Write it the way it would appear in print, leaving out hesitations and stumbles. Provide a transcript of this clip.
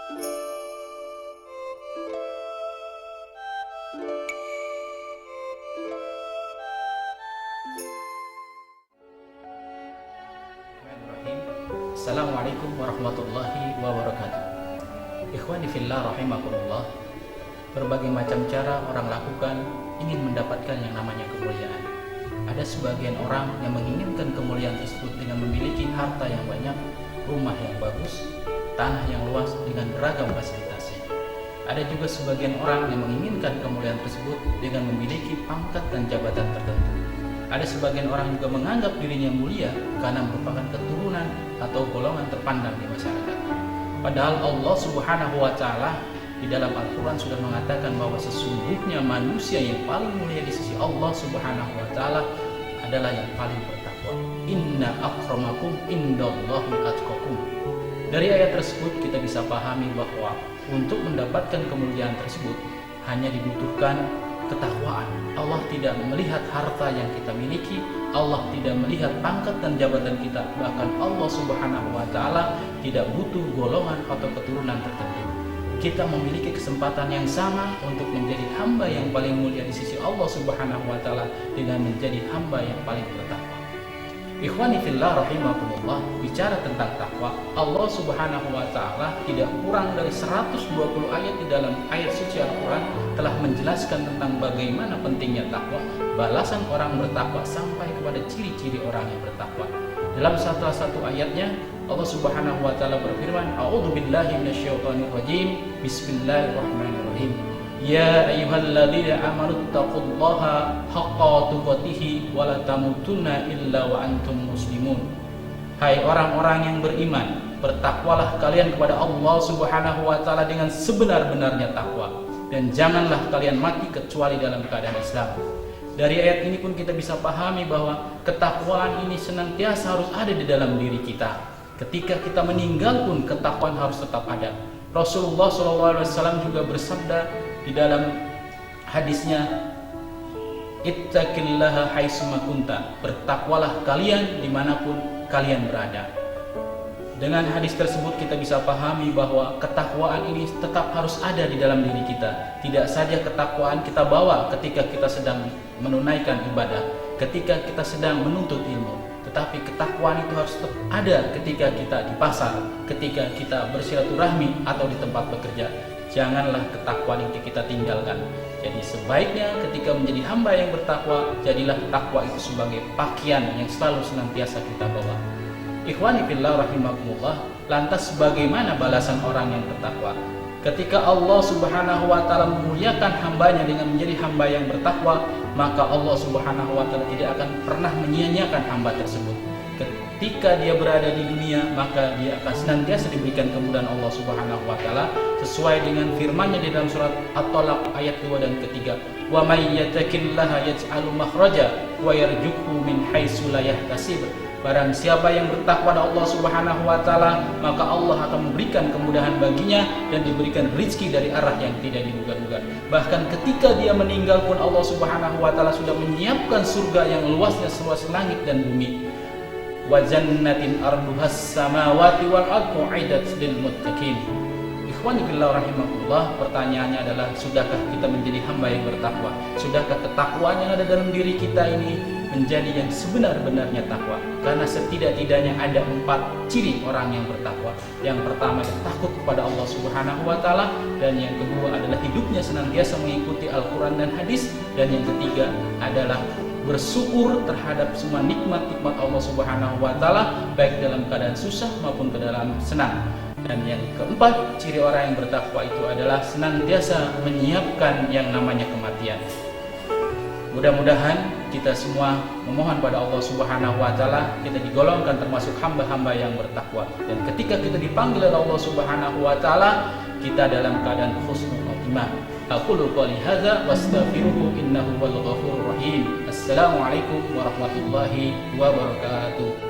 Assalamualaikum warahmatullahi wabarakatuh. Ikhwani fillah rahimakumullah. Berbagai macam cara orang lakukan ingin mendapatkan yang namanya kemuliaan. Ada sebagian orang yang menginginkan kemuliaan tersebut dengan memiliki harta yang banyak, rumah yang bagus, tanah yang luas dengan beragam fasilitasnya. Ada juga sebagian orang yang menginginkan kemuliaan tersebut dengan memiliki pangkat dan jabatan tertentu. Ada sebagian orang juga menganggap dirinya mulia karena merupakan keturunan atau golongan terpandang di masyarakat. Padahal Allah Subhanahu wa Ta'ala di dalam Al-Quran sudah mengatakan bahwa sesungguhnya manusia yang paling mulia di sisi Allah Subhanahu wa Ta'ala adalah yang paling bertakwa. Inna akramakum indallahi atqakum. Dari ayat tersebut kita bisa pahami bahwa untuk mendapatkan kemuliaan tersebut hanya dibutuhkan ketakwaan. Allah tidak melihat harta yang kita miliki, Allah tidak melihat pangkat dan jabatan kita, bahkan Allah Subhanahu wa Ta'ala tidak butuh golongan atau keturunan tertentu. Kita memiliki kesempatan yang sama untuk menjadi hamba yang paling mulia di sisi Allah Subhanahu wa Ta'ala dengan menjadi hamba yang paling bertakwa. Ikhwani fillah rahimakumullah, bicara tentang takwa, Allah Subhanahu wa Ta'ala tidak kurang dari 120 ayat di dalam ayat suci Al-Quran telah menjelaskan tentang bagaimana pentingnya takwa, balasan orang bertakwa sampai kepada ciri-ciri orang yang bertakwa. Dalam salah satu ayatnya Allah Subhanahu wa Ta'ala berfirman, A'udzubillahi minasyaitonirrajim, Bismillahirrahmanirrahim. Ya ayyuhalladzina amanu taqullaha haqqa tuqatih wa la tamutunna illa wa antum muslimun. Hai orang-orang yang beriman, bertakwalah kalian kepada Allah Subhanahu wa Ta'ala dengan sebenar-benarnya takwa, dan janganlah kalian mati kecuali dalam keadaan Islam. Dari ayat ini pun kita bisa pahami bahwa ketakwaan ini senantiasa harus ada di dalam diri kita. Ketika kita meninggal pun ketakwaan harus tetap ada. Rasulullah SAW juga bersabda di dalam hadisnya, ittaqillaha haitsuma kunta, bertakwalah kalian dimanapun kalian berada. Dengan hadis tersebut kita bisa pahami bahwa ketakwaan ini tetap harus ada di dalam diri kita. Tidak saja ketakwaan kita bawa ketika kita sedang menunaikan ibadah, ketika kita sedang menuntut ilmu, tetapi ketakwaan itu harus tetap ada ketika kita di pasar, ketika kita bersilaturahmi atau di tempat bekerja. Janganlah ketakwaan itu kita tinggalkan. Jadi sebaiknya ketika menjadi hamba yang bertakwa, jadilah takwa itu sebagai pakaian yang selalu senantiasa kita bawa. Ikhwani fillah rahimakumullah, lantas bagaimana balasan orang yang bertakwa? Ketika Allah Subhanahu wa Ta'ala memuliakan hambanya dengan menjadi hamba yang bertakwa, maka Allah Subhanahu wa Ta'ala tidak akan pernah menyia-nyiakan hamba tersebut. Ketika dia berada di dunia, maka dia akan senantiasa diberikan kemudahan Allah Subhanahu wa Ta'ala sesuai dengan firman-Nya di dalam surat At-Talaq ayat 2 dan ketiga. Wa may yattaqillaha yaj'al makhraja wa yarzuqhu min haitsu la yahtasib. Barang siapa yang bertakwa kepada Allah Subhanahu wa Ta'ala, maka Allah akan memberikan kemudahan baginya dan diberikan rezeki dari arah yang tidak diduga-duga. Bahkan ketika dia meninggal pun Allah Subhanahu wa Ta'ala sudah menyiapkan surga yang luasnya seluas langit dan bumi. Wa jannatin arduhas samawati wal ardu uiddat lil muttaqin. Ikhwani fillah rahimakumullah, pertanyaannya adalah, sudahkah kita menjadi hamba yang bertakwa? Sudahkah ketakwaan yang ada dalam diri kita ini menjadi yang sebenar-benarnya takwa? Karena setidak-tidaknya ada 4 ciri orang yang bertakwa. Yang pertama adalah takut kepada Allah Subhanahu wa Ta'ala, dan yang kedua adalah hidupnya senantiasa mengikuti Al-Quran dan hadis, dan yang ketiga adalah bersyukur terhadap semua nikmat-nikmat Allah Subhanahu wa Ta'ala, baik dalam keadaan susah maupun ke dalam senang. Dan yang keempat, ciri orang yang bertakwa itu adalah senantiasa menyiapkan yang namanya kematian. Mudah-mudahan kita semua memohon pada Allah Subhanahu wa Ta'ala kita digolongkan termasuk hamba-hamba yang bertakwa, dan ketika kita dipanggil oleh Allah Subhanahu wa Ta'ala, kita dalam keadaan husnul khotimah. Aqulu qouli hadza wastaghfiruhu innahu wal ghafurur rahim. Assalamualaikum warahmatullahi wabarakatuh.